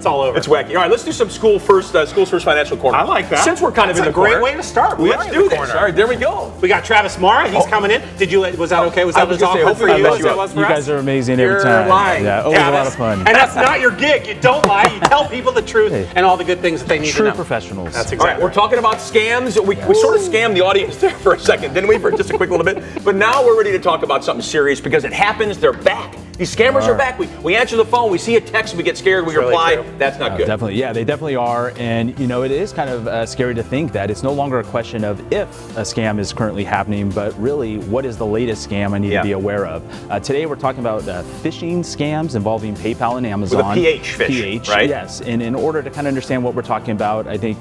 It's all over. It's wacky. All right, let's do some School's First Financial Corner. I like that. Since we're kind of in the great corner, way to start. Let's do this. All right, there we go. We got Travis Marra. He's coming in. Was that okay? Was that as awkward for you as it was for us? You guys are amazing every You're time. lying. Yeah, always a lot of fun. And that's not your gig. You don't lie. You tell people the truth and all the good things that they need to know. True professionals. That's All exactly right, we're talking about scams. We sort of scammed the audience there for a second, didn't we? For just a quick little bit. But now we're ready to talk about something serious because it happens. They're back. These scammers are back. We answer the phone. We see a text. We get scared. We reply. Really That's not good. Definitely. Yeah, they definitely are. And, it is kind of scary to think that it's no longer a question of if a scam is currently happening, but really what is the latest scam I need to be aware of. Today we're talking about phishing scams involving PayPal and Amazon. With a PH fish, right? Yes. And in order to kind of understand what we're talking about, I think,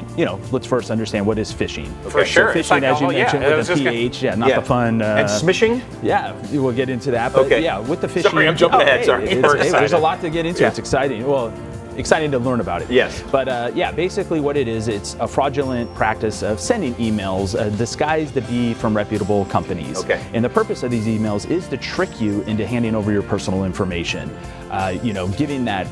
let's first understand what is phishing. For sure. So phishing, as you mentioned, with a PH, not the fun. And smishing? Yeah, we'll get into that. But yeah, with the phishing. Sorry, I'm jumping ahead. Sorry. There's a lot to get into. It's exciting. Well, exciting to learn about it. Yes. But basically what it is, it's a fraudulent practice of sending emails disguised to be from reputable companies. Okay. And the purpose of these emails is to trick you into handing over your personal information. Giving that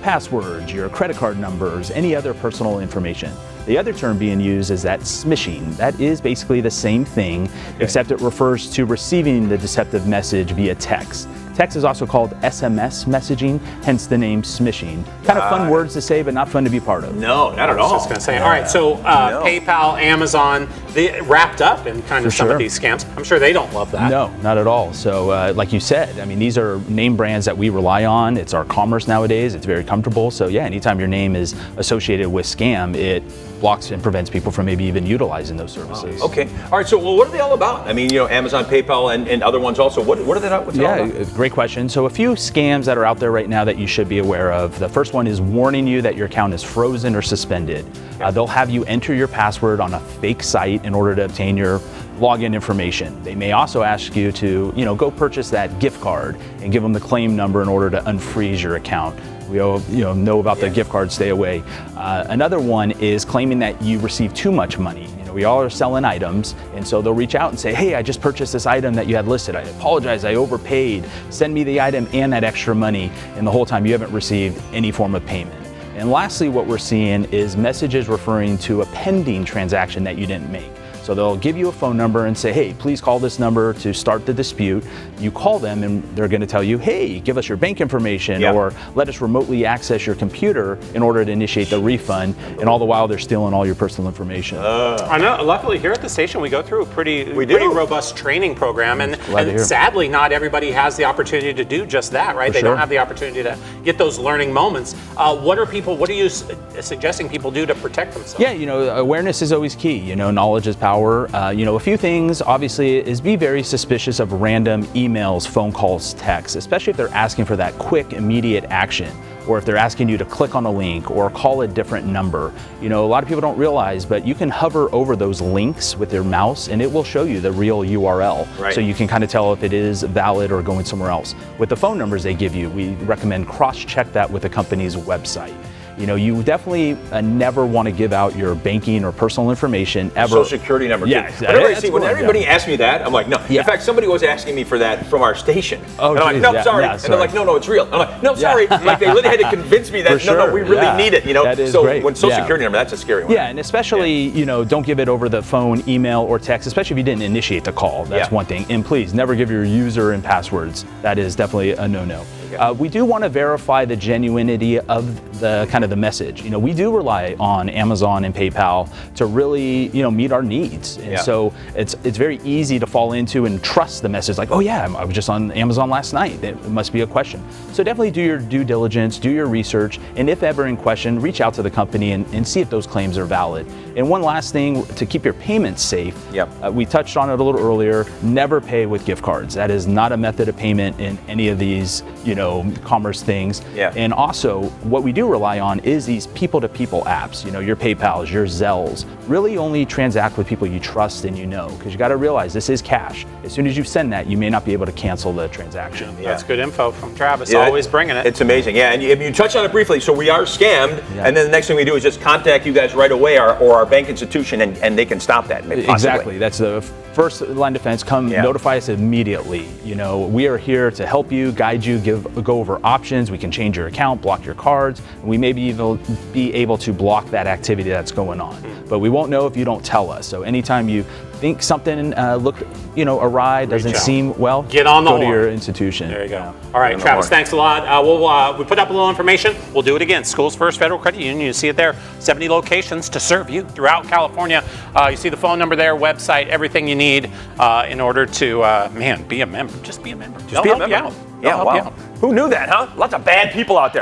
passwords, your credit card numbers, any other personal information. The other term being used is that smishing. That is basically the same thing, except it refers to receiving the deceptive message via text. Text is also called SMS messaging, hence the name smishing. Kind of fun words to say, but not fun to be part of. No, not at all. I was just going to say. All right, so PayPal, Amazon, they wrapped up in kind of some of these scams. I'm sure they don't love that. No, not at all. So like you said, I mean, these are name brands that we rely on. It's our commerce nowadays. It's very comfortable. So yeah, anytime your name is associated with scam, it blocks and prevents people from maybe even utilizing those services. Okay. All right. So, what are they all about? I mean, Amazon, PayPal, and other ones also. What are they? What's it all about? Great question. So, a few scams that are out there right now that you should be aware of. The first one is warning you that your account is frozen or suspended. They'll have you enter your password on a fake site in order to obtain your login information. They may also ask you to, go purchase that gift card and give them the claim number in order to unfreeze your account. We all, know about the gift card, stay away. Another one is claiming that you received too much money. We all are selling items, and so they'll reach out and say, hey, I just purchased this item that you had listed. I apologize, I overpaid. Send me the item and that extra money, and the whole time you haven't received any form of payment. And lastly, what we're seeing is messages referring to a pending transaction that you didn't make. So they'll give you a phone number and say, hey, please call this number to start the dispute. You call them and they're going to tell you, hey, give us your bank information or let us remotely access your computer in order to initiate the refund. And all the while they're stealing all your personal information. I know. Luckily here at the station, we go through a pretty robust training program. And sadly, not everybody has the opportunity to do just that, right? They don't have the opportunity to get those learning moments. What are you suggesting people do to protect themselves? Yeah, awareness is always key. Knowledge is power. A few things, obviously, is be very suspicious of random emails, phone calls, texts, especially if they're asking for that quick, immediate action, or if they're asking you to click on a link or call a different number. A lot of people don't realize, but you can hover over those links with your mouse and it will show you the real URL. Right. So you can kind of tell if it is valid or going somewhere else. With the phone numbers they give you, we recommend cross-check that with the company's website. You definitely never want to give out your banking or personal information ever. Social security number. Yeah, when everybody asks me that, I'm like, no. In fact, somebody was asking me for that from our station. Oh, and I'm like, no, sorry. And they're like, no, it's real. I'm like, no, sorry. Like they really had to convince me that no, we really need it. That is so great. When social security number, that's a scary one. Yeah, and especially don't give it over the phone, email, or text, especially if you didn't initiate the call. That's one thing. And please never give your user and passwords. That is definitely a no-no. We do want to verify the genuinity of the kind of the message. We do rely on Amazon and PayPal to really, meet our needs. And so it's very easy to fall into and trust the message like, oh yeah, I was just on Amazon last night. It must be a question. So definitely do your due diligence, do your research, and if ever in question, reach out to the company and see if those claims are valid. And one last thing, to keep your payments safe, we touched on it a little earlier, never pay with gift cards. That is not a method of payment in any of these, commerce things. And also, what we do rely on is these people-to-people apps, your PayPals, your Zells. Really only transact with people you trust and because you got to realize this is cash. As soon as you send that, you may not be able to cancel the transaction. That's good info from Travis, always bringing it. It's amazing, and you touched on it briefly, so we are scammed, and then the next thing we do is just contact you guys right away or our bank institution, and they can stop that. Possibly. Exactly, that's the first line of defense. Come notify us immediately. We are here to help you, guide you, give go over options. We can change your account, block your cards, and we may be able to block that activity that's going on. But we won't know if you don't tell us. So anytime you think something looked, awry, doesn't seem well, get on the go horn. to your institution. There you go. All right, Travis, thanks a lot. We put up a little information. We'll do it again. Schools First Federal Credit Union. You see it there. 70 locations to serve you throughout California. You see the phone number there, website, everything you need in order to, be a member. Just be a member. Just be a member. Yeah, wow. Who knew that, huh? Lots of bad people out there.